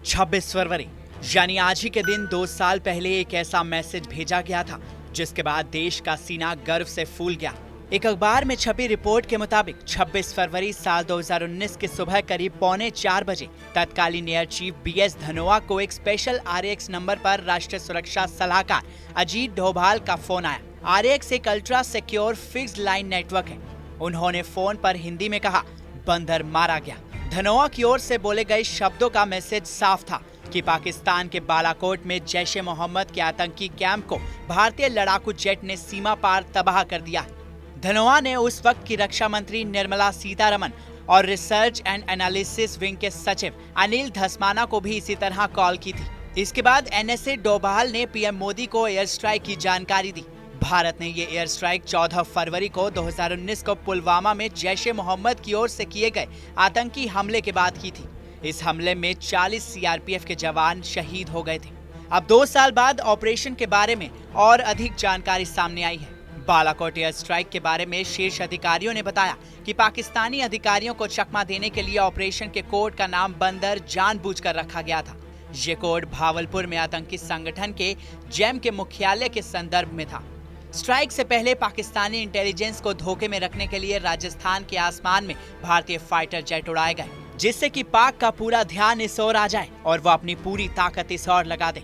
26 फरवरी यानी आज ही के दिन 2 साल पहले एक ऐसा मैसेज भेजा गया था जिसके बाद देश का सीना गर्व से फूल गया। एक अखबार में छपी रिपोर्ट के मुताबिक 26 फरवरी साल 2019 की सुबह करीब 3:45 बजे तत्कालीन एयर चीफ बीएस धनोआ को एक स्पेशल RX नंबर पर राष्ट्रीय सुरक्षा सलाहकार अजीत डोभाल का फोन आया। RX एक ultra secure fixed line network है। उन्होंने फोन पर हिंदी में कहा, बंदर मारा गया। धनोआ की ओर से बोले गए शब्दों का मैसेज साफ था कि पाकिस्तान के बालाकोट में जैश-ए-मोहम्मद के आतंकी कैंप को भारतीय लड़ाकू जेट ने सीमा पार तबाह कर दिया। धनोआ ने उस वक्त की रक्षा मंत्री निर्मला सीतारमण और रिसर्च एंड एनालिसिस विंग के सचिव अनिल धस्माना को भी इसी तरह कॉल की थी। इसके बाद NSA डोभाल ने पीएम मोदी को एयर स्ट्राइक की जानकारी दी। भारत ने ये एयर स्ट्राइक 14 फरवरी को 2019 को पुलवामा में जैश-ए-मोहम्मद की ओर से किए गए आतंकी हमले के बाद की थी। इस हमले में 40 CRPF के जवान शहीद हो गए थे। अब 2 साल बाद ऑपरेशन के बारे में और अधिक जानकारी सामने आई है। बालाकोट एयर स्ट्राइक के बारे में शीर्ष अधिकारियों ने बताया कि पाकिस्तानी अधिकारियों को चकमा देने के लिए ऑपरेशन के कोड का नाम बंदर जानबूझकर रखा गया था। ये कोड भावलपुर में आतंकी संगठन के जैम के मुख्यालय के संदर्भ में था। स्ट्राइक से पहले पाकिस्तानी इंटेलिजेंस को धोखे में रखने के लिए राजस्थान के आसमान में भारतीय फाइटर जेट उड़ाए गए, जिससे कि पाक का पूरा ध्यान इस ओर आ जाए और वो अपनी पूरी ताकत इस ओर लगा दे।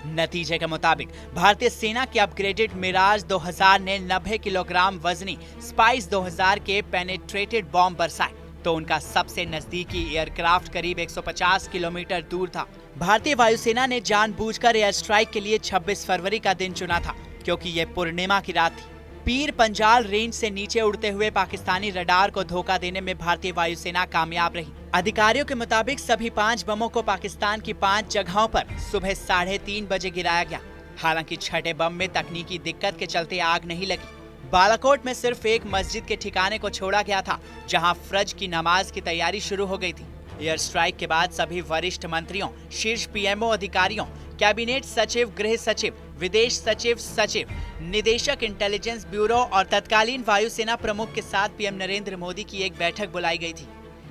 नतीजे के मुताबिक भारतीय सेना के अपग्रेडेड मिराज 2000 ने 90 किलोग्राम वजनी स्पाइस 2000 के पेनिट्रेटेड बॉम्ब बरसाए, तो उनका सबसे नजदीकी एयरक्राफ्ट करीब 150 किलोमीटर दूर था। भारतीय वायुसेना ने जानबूझकर एयर स्ट्राइक के लिए 26 फरवरी का दिन चुना था, क्योंकि ये पूर्णिमा की रात थी। पीर पंजाल रेंज से नीचे उड़ते हुए पाकिस्तानी रडार को धोखा देने में भारतीय वायुसेना कामयाब रही। अधिकारियों के मुताबिक सभी 5 बमों को पाकिस्तान की 5 जगहों पर सुबह 3:30 बजे गिराया गया। हालांकि छठे बम में तकनीकी दिक्कत के चलते आग नहीं लगी। बालाकोट में सिर्फ एक मस्जिद के ठिकाने को छोड़ा गया था, जहां फज्र की नमाज की तैयारी शुरू हो गई थी। एयर स्ट्राइक के बाद सभी वरिष्ठ मंत्रियों, शीर्ष PMO अधिकारियों, कैबिनेट सचिव, गृह सचिव, विदेश सचिव, निदेशक इंटेलिजेंस ब्यूरो और तत्कालीन वायुसेना प्रमुख के साथ पीएम नरेंद्र मोदी की एक बैठक बुलाई गई थी।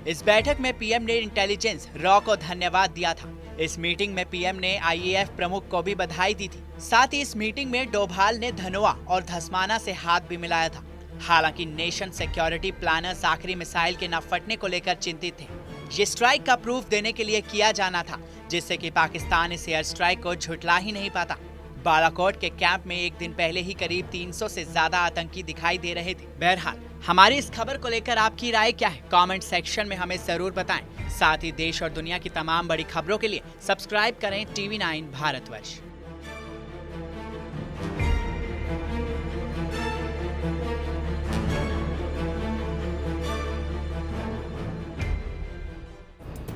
इस बैठक में पीएम ने इंटेलिजेंस रॉ को धन्यवाद दिया था। इस मीटिंग में पीएम ने IAF प्रमुख को भी बधाई दी थी। साथ ही इस मीटिंग में डोभाल ने धनोआ और धस्माना से हाथ भी मिलाया था। हालांकि नेशन सिक्योरिटी प्लानर्स आखिरी मिसाइल के न फटने को लेकर चिंतित थे। ये स्ट्राइक का प्रूफ देने के लिए किया जाना था, जिससे कि पाकिस्तान इस एयर स्ट्राइक को झुठला ही नहीं पाता। बालाकोट के कैंप में एक दिन पहले ही करीब 300 से ज्यादा आतंकी दिखाई दे रहे थे। बहरहाल हमारी इस खबर को लेकर आपकी राय क्या है? कमेंट सेक्शन में हमें जरूर बताएं। साथ ही देश और दुनिया की तमाम बड़ी खबरों के लिए सब्सक्राइब करें TV9 भारतवर्ष।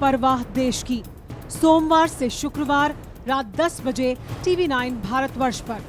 परवाह देश की, सोमवार से शुक्रवार रात 10 बजे TV9 भारतवर्ष पर।